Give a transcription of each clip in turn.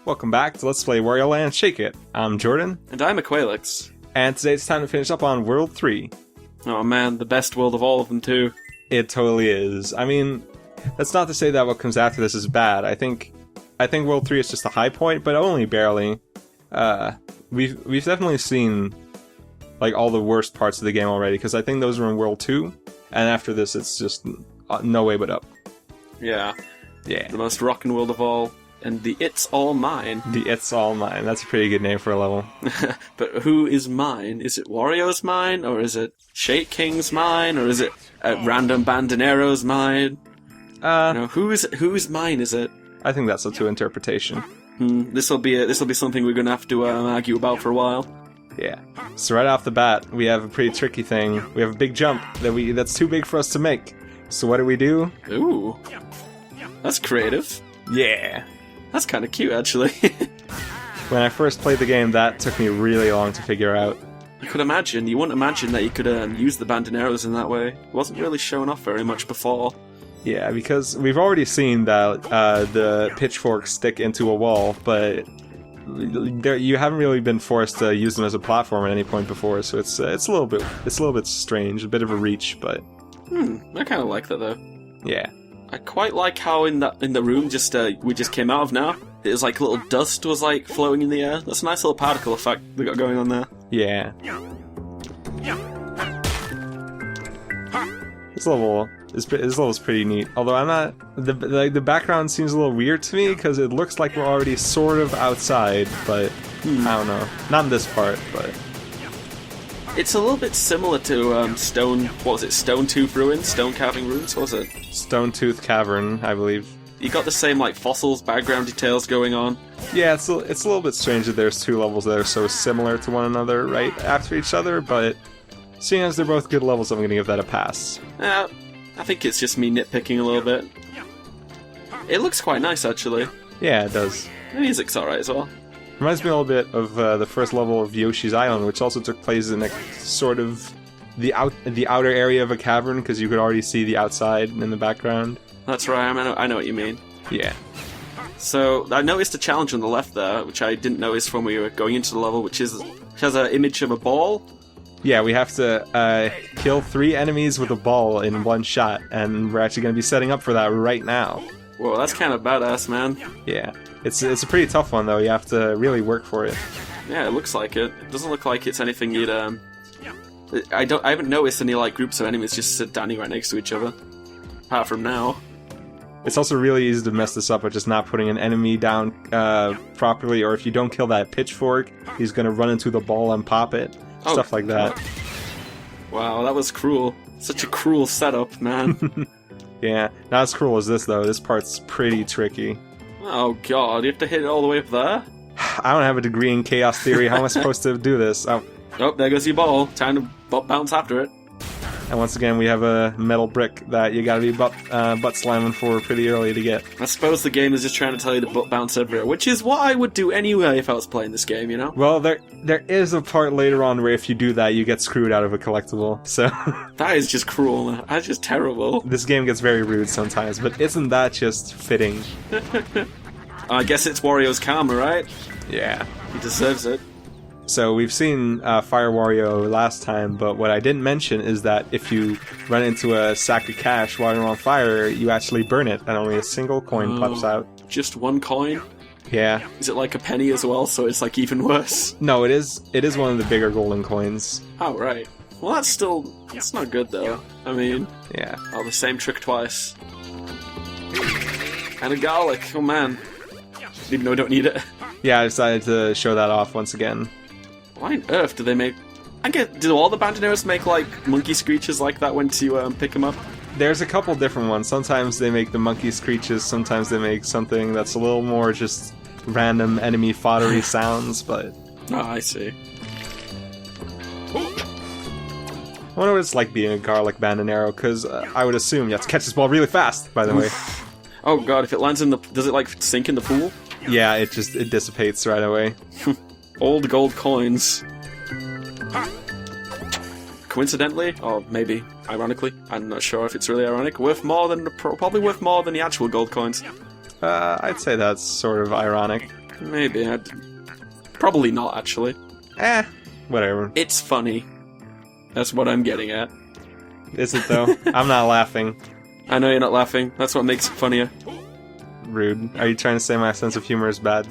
Welcome back to Let's Play Wario Land Shake It. I'm Jordan. And I'm Aqualix. And today it's time to finish up on World 3. Oh man, the best world of all of them too. It totally is. I mean, that's not to say that what comes after this is bad. I think World 3 is just a high point, but only barely. We've definitely seen like all the worst parts of the game already, because I think those were in World 2, and after this it's just no way but up. Yeah. Yeah. The most rockin' world of all. And the It's All Mine. The It's All Mine. That's a pretty good name for a level. But who is mine? Is it Wario's mine? Or is it Shake King's mine? Or is it Random Bandonero's mine? Whose mine is it? I think that's up to interpretation. This'll be something we're gonna have to argue about for a while. Yeah. So right off the bat, we have a pretty tricky thing. We have a big jump that's too big for us to make. So what do? Ooh. That's creative. Yeah. That's kind of cute, actually. When I first played the game, that took me really long to figure out. You wouldn't imagine that you could use the bandoneros in that way. It wasn't really shown off very much before. Yeah, because we've already seen that the pitchforks stick into a wall, but you haven't really been forced to use them as a platform at any point before, so it's a little bit strange, a bit of a reach, but I kind of like that though. Yeah. I quite like how in the room we just came out of now, it was like little dust was like floating in the air. That's a nice little particle effect they got going on there. Yeah. This level is pretty neat. Although I'm not, the background seems a little weird to me because it looks like we're already sort of outside, but I don't know. Not in this part, but it's a little bit similar to Stone Tooth Ruins, Stone Carving Ruins, what was it? Stone Tooth Cavern, I believe. You got the same like fossils, background details going on. Yeah, it's a little bit strange that there's two levels that are so similar to one another right after each other, but seeing as they're both good levels, I'm going to give that a pass. Yeah, I think it's just me nitpicking a little bit. It looks quite nice, actually. Yeah, it does. The music's alright as well. Reminds me a little bit of the first level of Yoshi's Island, which also took place in a sort of the outer area of a cavern, because you could already see the outside in the background. That's right, I know what you mean. Yeah. So, I noticed a challenge on the left there, which I didn't notice when we were going into the level, which has an image of a ball. Yeah, we have to kill 3 enemies with a ball in one shot, and we're actually going to be setting up for that right now. Whoa, that's kind of badass, man. Yeah. It's a pretty tough one, though. You have to really work for it. Yeah, it looks like it. It doesn't look like it's anything you'd, I haven't noticed any, like, groups of enemies just standing right next to each other. Apart from now. It's also really easy to mess this up with just not putting an enemy down properly, or if you don't kill that pitchfork, he's gonna run into the ball and pop it. Stuff like that. Wow, that was cruel. Such a cruel setup, man. Yeah, not as cruel as this, though. This part's pretty tricky. Oh god, you have to hit it all the way up there? I don't have a degree in chaos theory. How am I supposed to do this? Oh, there goes your ball. Time to bounce after it. And once again, we have a metal brick that you gotta be butt slamming for pretty early to get. I suppose the game is just trying to tell you to butt bounce everywhere, which is what I would do anyway if I was playing this game, you know? Well, there is a part later on where if you do that, you get screwed out of a collectible, so... That is just cruel, man. That's just terrible. This game gets very rude sometimes, but isn't that just fitting? I guess it's Wario's karma, right? Yeah. He deserves it. So we've seen Fire Wario last time, but what I didn't mention is that if you run into a sack of cash while you're on fire, you actually burn it, and only a single coin pops out. Just one coin? Yeah. Is it like a penny as well, so it's like even worse? No, it is one of the bigger golden coins. Oh, right. Well, that's not good, though. I mean... Yeah. Oh, the same trick twice. And a garlic, oh man. Even though I don't need it. Yeah, I decided to show that off once again. Why on earth do they make... do all the bandoneros make, like, monkey screeches like that when you pick them up? There's a couple different ones. Sometimes they make the monkey screeches, sometimes they make something that's a little more just random enemy foddery sounds, but... Oh, I see. I wonder what it's like being a garlic bandonero, because I would assume you have to catch this ball really fast, by the way. Oh god, if it lands in the... Does it, like, sink in the pool? Yeah, it dissipates right away. Old gold coins. Coincidentally, or maybe ironically, I'm not sure if it's really ironic, probably worth more than the actual gold coins. I'd say that's sort of ironic. Maybe. Probably not, actually. Whatever. It's funny. That's what I'm getting at. Is it, though? I'm not laughing. I know you're not laughing. That's what makes it funnier. Rude. Are you trying to say my sense of humor is bad?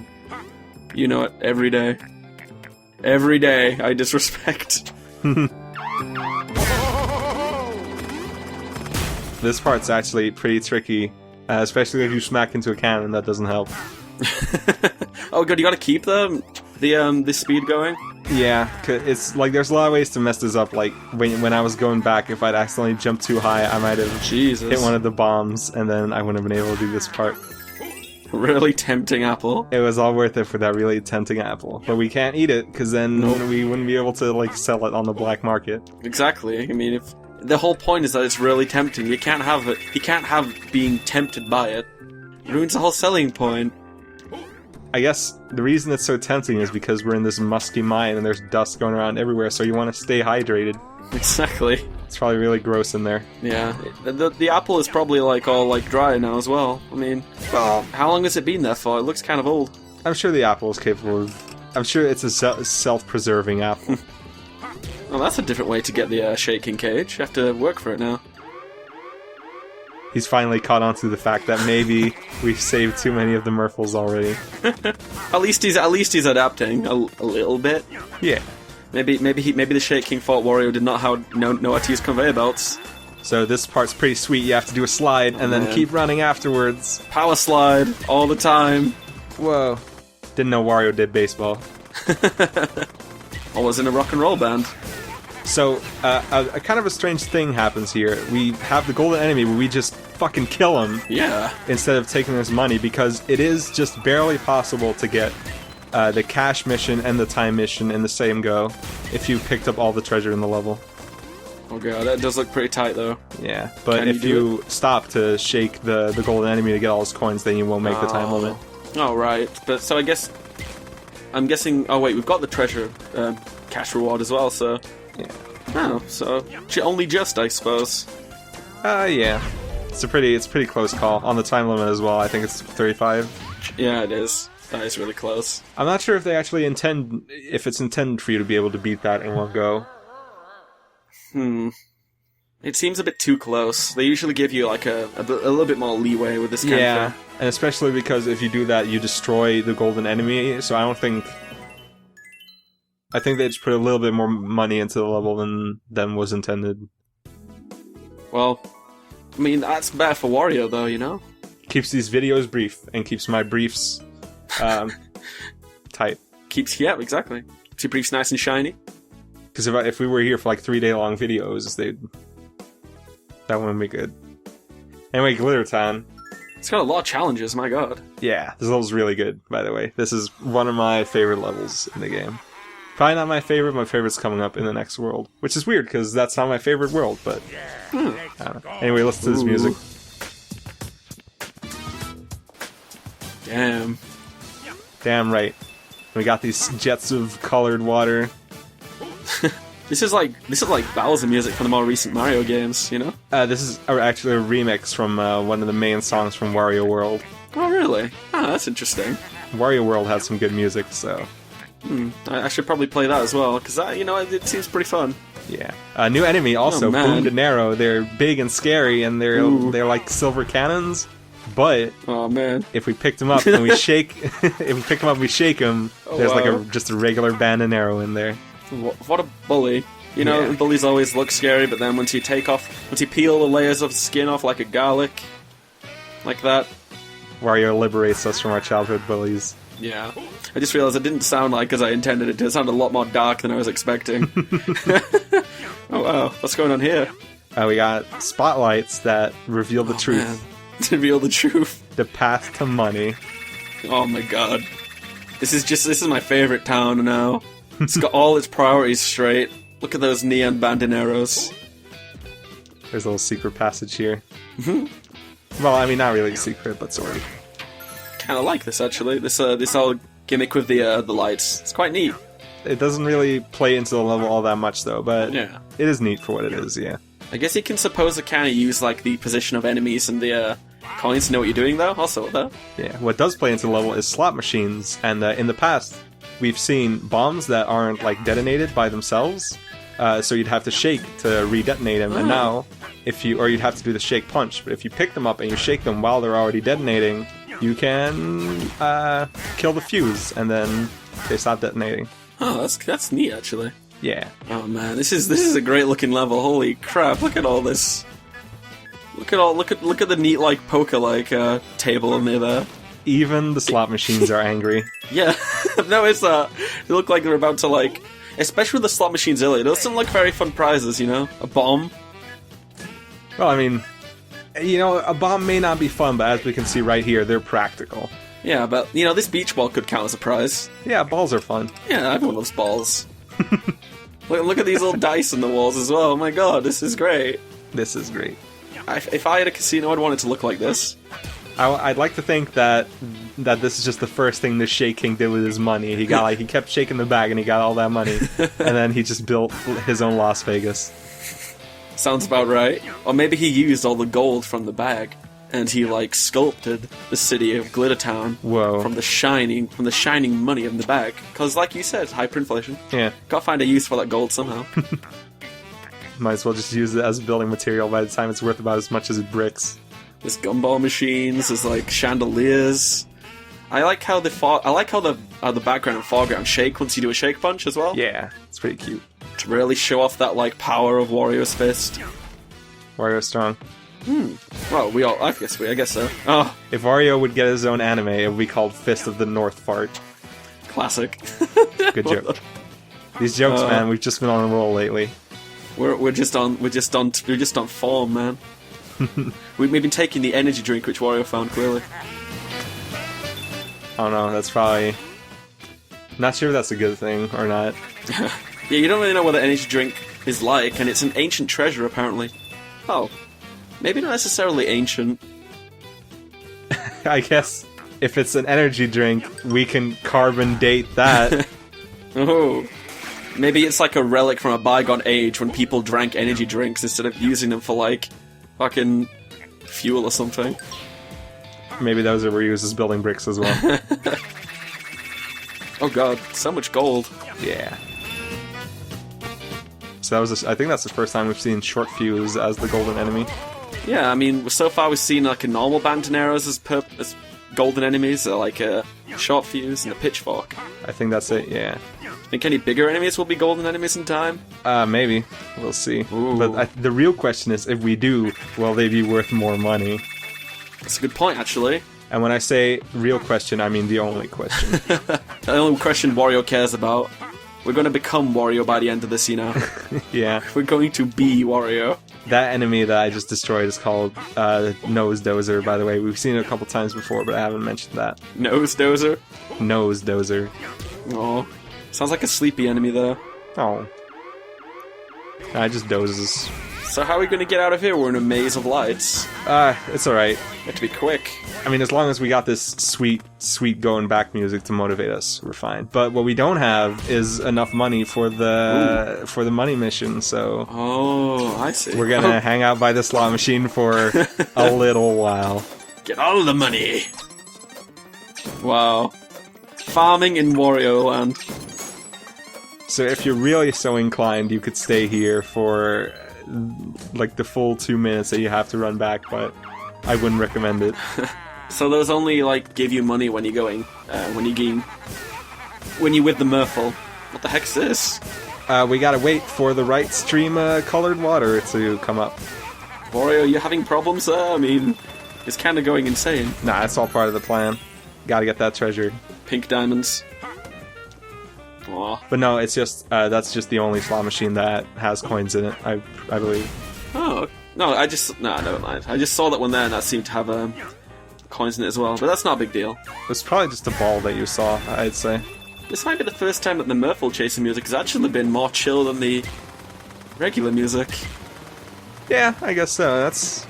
You know it. Every day. Every day, I disrespect. This part's actually pretty tricky, especially if you smack into a cannon. That doesn't help. Oh god, you gotta keep the speed going? Yeah, it's like there's a lot of ways to mess this up. Like when I was going back, if I'd accidentally jumped too high, I might have hit one of the bombs, and then I wouldn't have been able to do this part. Really tempting apple. It was all worth it for that really tempting apple, but we can't eat it because then we wouldn't be able to like sell it on the black market. Exactly. I mean, if the whole point is that it's really tempting, you can't have it. You can't have being tempted by it. It ruins the whole selling point. I guess the reason it's so tempting is because we're in this musky mine and there's dust going around everywhere, so you want to stay hydrated. Exactly. It's probably really gross in there. Yeah. The apple is probably like all like dry now as well. I mean, well, how long has it been there for? It looks kind of old. I'm sure the apple is capable of... I'm sure it's a self-preserving apple. Well, that's a different way to get the shaking cage. You have to work for it now. He's finally caught on to the fact that maybe we've saved too many of the Murphles already. At least he's adapting a little bit. Yeah. Maybe the Shake King thought Wario did not know how to use conveyor belts. So this part's pretty sweet. You have to do a slide and then keep running afterwards. Power slide all the time. Whoa. Didn't know Wario did baseball. I was in a rock and roll band. So, a kind of a strange thing happens here. We have the golden enemy, but we just fucking kill him. Yeah. Instead of taking his money, because it is just barely possible to get the cash mission and the time mission in the same go if you picked up all the treasure in the level. Oh god, that does look pretty tight though. Yeah, but if you stop to shake the golden enemy to get all his coins, then you won't make the time limit. Oh, right. But so I'm guessing... Oh wait, we've got the treasure cash reward as well, so... Yeah. Oh, so only just, I suppose. Yeah. It's a pretty close call on the time limit as well. I think it's 35. Yeah, it is. That is really close. I'm not sure if they actually if it's intended for you to be able to beat that in one go. It seems a bit too close. They usually give you like a little bit more leeway with this kind of thing. And especially because if you do that, you destroy the golden enemy. So I think they just put a little bit more money into the level than was intended. Well, I mean, that's better for Wario, though, you know? Keeps these videos brief, and keeps my briefs tight. Yeah, exactly. Keeps your briefs nice and shiny. Because if we were here for like 3-day-long videos, that wouldn't be good. Anyway, Glitter Town. It's got a lot of challenges, my god. Yeah, this level's really good, by the way. This is one of my favorite levels in the game. Probably not my favorite. My favorite's coming up in the next world. Which is weird, because that's not my favorite world, but... I don't know. Anyway, listen to this music. Damn. Damn right. We got these jets of colored water. This is like Bowser music from the more recent Mario games, you know? This is actually a remix from one of the main songs from Wario World. Oh, really? Oh, that's interesting. Wario World had some good music, so... I should probably play that as well, because it seems pretty fun. Yeah. New enemy also, Boom de Nero. They're big and scary, and they're like silver cannons. But if we picked them up and we shake, we shake them. There's like just a regular bandonero in there. What a bully! You know, bullies always look scary, but then once you peel the layers of skin off like a garlic, like that, Wario liberates us from our childhood bullies. Yeah. I just realized it didn't sound like as I intended it to. It sounded a lot more dark than I was expecting. Oh wow, what's going on here? We got spotlights that reveal the truth. Man. Reveal the truth. The path to money. Oh my god. This is my favorite town now. It's got all its priorities straight. Look at those neon bandoneros. There's a little secret passage here. Well, I mean, not really secret, but sort of. Kind of like this, actually. This whole gimmick with the lights. It's quite neat. It doesn't really play into the level all that much, though, but yeah, it is neat for what it is, yeah. I guess you can suppose it kind of use like the position of enemies and the coins to know what you're doing, though. Also, though. Yeah, what does play into the level is slot machines, and in the past, we've seen bombs that aren't, like, detonated by themselves, so you'd have to shake to re-detonate them, and now, or you'd have to do the shake punch, but if you pick them up and you shake them while they're already detonating, you can kill the fuse, and then they stop detonating. Oh, that's neat, actually. Yeah. Oh man, this is a great looking level. Holy crap! Look at all this. Look at the neat like poker like table in there. Even the slot machines are angry. Yeah, no, it's they look like they're about to like, especially with the slot machines earlier. Those seem like very fun prizes, you know, a bomb. Well, I mean, you know, a bomb may not be fun, but as we can see right here, they're practical. Yeah, but you know, this beach ball could count as a prize. Yeah, balls are fun. Yeah, everyone loves balls. Look at these little dice in the walls as well. Oh my god, this is great. This is great. If I had a casino, I'd want it to look like this. I'd like to think that this is just the first thing the Shake King did with his money. He kept shaking the bag and he got all that money, and then he just built his own Las Vegas. Sounds about right. Or maybe he used all the gold from the bag, and he like sculpted the city of Glittertown. Whoa. from the shining money in the bag. Because, like you said, hyperinflation. Yeah. Gotta find a use for that gold somehow. Might as well just use it as building material. By the time it's worth about as much as bricks. There's gumball machines. There's like chandeliers. I like how the background and foreground shake once you do a shake punch as well. Yeah, it's pretty cute. To really show off that like power of Wario's fist. Wario's strong. Well, I guess so. Oh, If Wario would get his own anime, it would be called Fist of the North Fart. classic. Good joke. These jokes, man, we've just been on a roll lately. We're just on form, man. We've been taking the energy drink which Wario found clearly. I don't know, that's probably... Not sure if that's a good thing or not. Yeah, you don't really know what the energy drink is like, and it's an ancient treasure apparently. Oh, maybe not necessarily ancient. I guess if it's an energy drink, we can carbon date that. Oh, maybe it's like a relic from a bygone age when people drank energy drinks instead of using them for like fucking fuel or something. Maybe those were used as building bricks as well. Oh god, so much gold. Yeah. So I think that's the first time we've seen Short Fuse as the golden enemy. Yeah, I mean, so far we've seen like a normal Bandoneros as golden enemies, like a Short Fuse and a Pitchfork. I think that's it, yeah. Think any bigger enemies will be golden enemies in time? Maybe. We'll see. Ooh. But the real question is, if we do, will they be worth more money? That's a good point, actually. And when I say real question, I mean the only question. The only question Wario cares about. We're going to become Wario by the end of this, you know. Yeah. We're going to be Wario. That enemy that I just destroyed is called Nose Dozer, by the way. We've seen it a couple times before, but I haven't mentioned that. Nose Dozer? Nose Dozer. Oh, sounds like a sleepy enemy, though. Oh. I just dozes. So how are we going to get out of here? We're in a maze of lights. It's alright. We have to be quick. I mean, as long as we got this sweet, sweet going back music to motivate us, we're fine. But what we don't have is enough money for the money mission, so... Oh, I see. We're gonna hang out by the slot machine for a little while. Get all the money! Wow. Farming in Wario Land. So if you're really so inclined, you could stay here for like the full 2 minutes that you have to run back, but I wouldn't recommend it. So those only like give you money when you're going, when you're with the Merfolk. What the heck's this? We gotta wait for the right stream colored water to come up. Wario, you having problems there? I mean, it's kind of going insane. Nah, that's all part of the plan. Gotta get that treasure. Pink diamonds. Aw. But no, it's just that's just the only slot machine that has coins in it, I believe. Oh, no, never mind. I just saw that one there and that seemed to have coins in it as well, but that's not a big deal. It's probably just a ball that you saw, I'd say. This might be the first time that the Merfolk chasing music has actually been more chill than the regular music. Yeah, I guess so. That's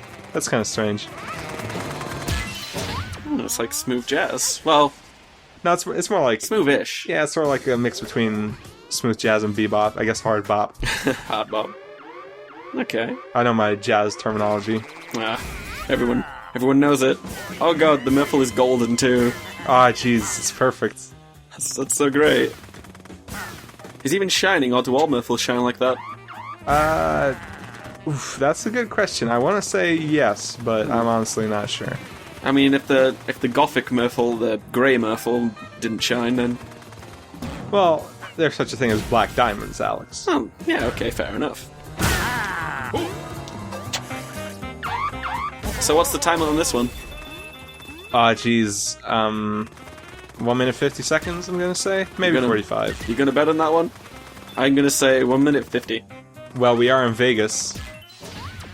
kind of strange. It's like smooth jazz. Well, no, it's more like smooth-ish. Yeah, it's sort of like a mix between smooth jazz and bebop. I guess hard bop. Hard bop. Okay. I know my jazz terminology. Everyone Everyone knows it. Oh god, the Miffle is golden too. Ah, jeez, it's perfect. That's so great. Is he even shining, or do all Miffles shine like that? That's a good question. I want to say yes, but I'm honestly not sure. I mean, if the Gothic Miffle, the grey Miffle, didn't shine, then... Well, there's such a thing as black diamonds, Alex. Oh, yeah, okay, fair enough. So what's the time on this one? Jeez. 1 minute 50 seconds, I'm gonna say? Maybe 45. You gonna bet on that one? I'm gonna say 1 minute 50. Well, we are in Vegas.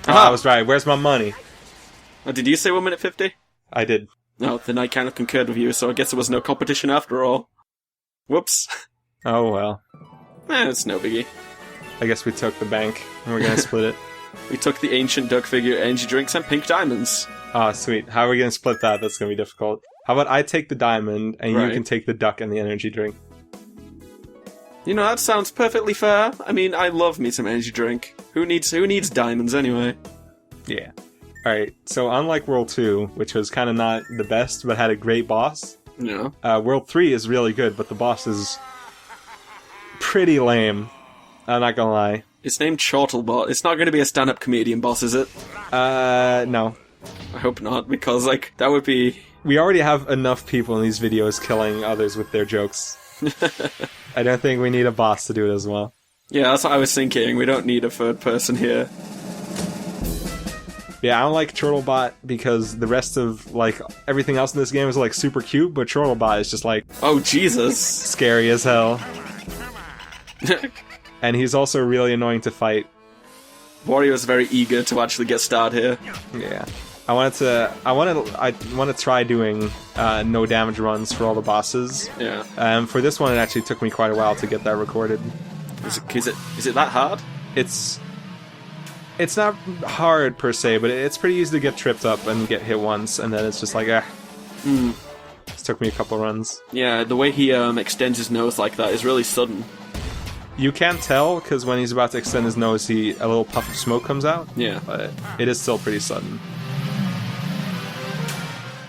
Oh, Aha! I was right. Where's my money? Oh, did you say 1 minute 50? I did. No, then I kind of concurred with you, so I guess there was no competition after all. Whoops. Oh, well. It's no biggie. I guess we took the bank, and we're gonna split it. We took the ancient duck figure, energy drinks, and pink diamonds. Ah, sweet. How are we gonna split that? That's gonna be difficult. How about I take the diamond, and you can take the duck and the energy drink? You know, that sounds perfectly fair. I mean, I love me some energy drink. Who needs diamonds anyway? Yeah. Alright, so unlike World 2, which was kind of not the best, but had a great boss, Yeah. World 3 is really good, but the boss is pretty lame. I'm not gonna lie. It's named Chortle Ball. It's not going to be a stand-up comedian boss, is it? No. I hope not, because, like, that would be... We already have enough people in these videos killing others with their jokes. I don't think we need a boss to do it as well. Yeah, that's what I was thinking. We don't need a third person here. Yeah, I don't like Chortlebot because the rest of, like, everything else in this game is, like, super cute, but Chortlebot is just, like... Oh, Jesus! Scary as hell. And he's also really annoying to fight. Wario's very eager to actually get started here. Yeah. I want to try doing no damage runs for all the bosses. Yeah. For this one, it actually took me quite a while to get that recorded. Is it that hard? It's not hard per se, but it's pretty easy to get tripped up and get hit once, and then it's just like, It took me a couple runs. Yeah, the way he extends his nose like that is really sudden. You can't tell, because when he's about to extend his nose, a little puff of smoke comes out. Yeah. But it is still pretty sudden.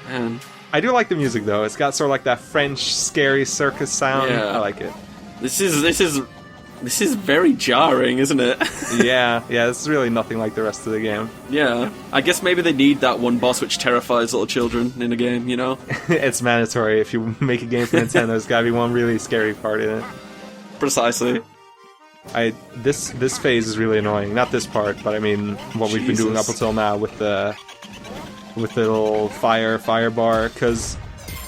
Man. I do like the music, though. It's got sort of like that French, scary circus sound. Yeah. I like it. This is very jarring, isn't it? Yeah, this is really nothing like the rest of the game. Yeah. I guess maybe they need that one boss which terrifies little children in a game, you know? It's mandatory. If you make a game for Nintendo, there's gotta be one really scary part in it. Precisely. This phase is really annoying. Not this part, but I mean what we've been doing up until now with the little fire bar, because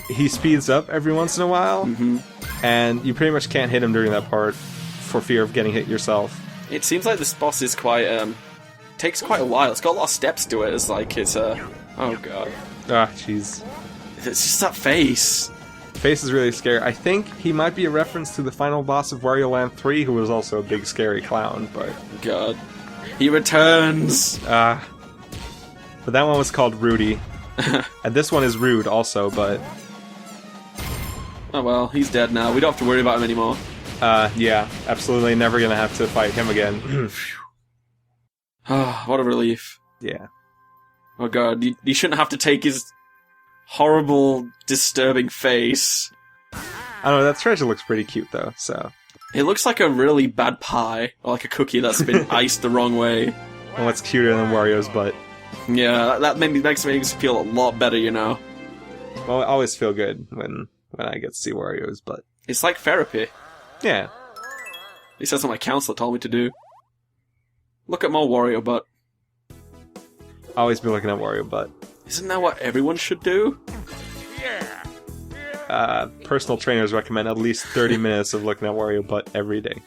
he speeds up every once in a while, and you pretty much can't hit him during that part for fear of getting hit yourself. It seems like this boss is quite takes quite a while. It's got a lot of steps to it. It's like it's oh god. Ah, jeez. It's just that face. Face is really scary. I think he might be a reference to the final boss of Wario Land 3, who was also a big scary clown, but... God. He returns! But that one was called Rudy. And this one is Rude also, but... Oh well, he's dead now. We don't have to worry about him anymore. Yeah. Absolutely never gonna have to fight him again. What a relief. Yeah. Oh god, you shouldn't have to take his... horrible, disturbing face. I don't know, that treasure looks pretty cute though, so... It looks like a really bad pie, or like a cookie that's been iced the wrong way. And what's cuter than Wario's butt? Yeah, that makes me feel a lot better, you know. Well, I always feel good when I get to see Wario's butt. It's like therapy. Yeah. At least that's what my counselor told me to do. Look at more Wario butt. Always be looking at Wario butt. Isn't that what everyone should do? Personal trainers recommend at least 30 minutes of looking at Wario butt every day.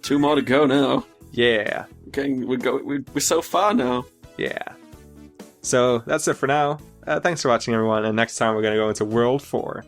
2 more to go now. Yeah. We're so far now. Yeah. So, that's it for now. Thanks for watching, everyone, and next time we're going to go into World 4.